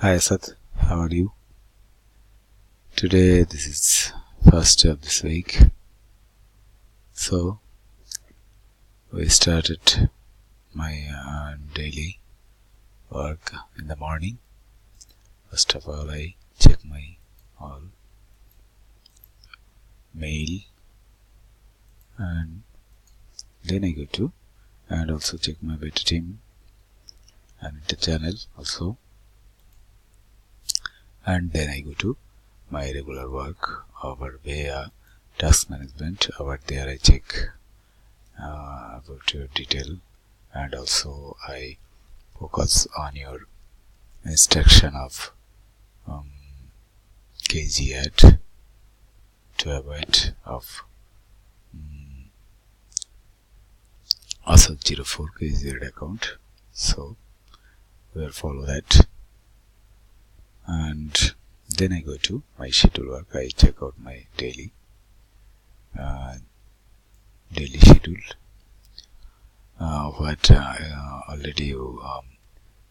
Hi Asad, how are you? Today this is first day of this week. So we started my daily work in the morning. First of all, I check my all mail and then I go to and also check my beta team and the channel also, and then I go to my regular work over via task management. Over there I check about your detail, and also I focus on your instruction of KG ad to avoid of Asad 04 KG ad account. So we'll follow that, and then I go to my schedule work. I check out my daily schedule. What already you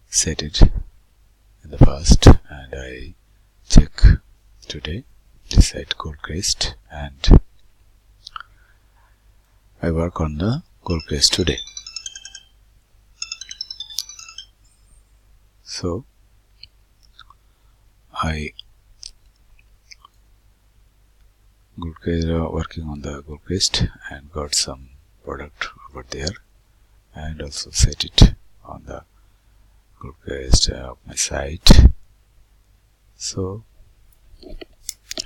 set it in the past, and I check today this at Goldcrest, and I work on the Goldcrest today. So I working on the Goldcrest and got some product over there, and also set it on the Goldcrest of my site. So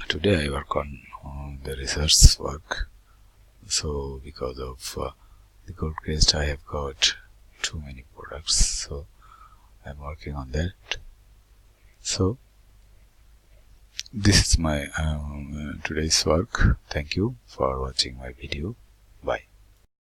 today I work on the research work. So because of the Goldcrest, I have got too many products, so I'm working on that. So this is my today's work. Thank you for watching my video. Bye.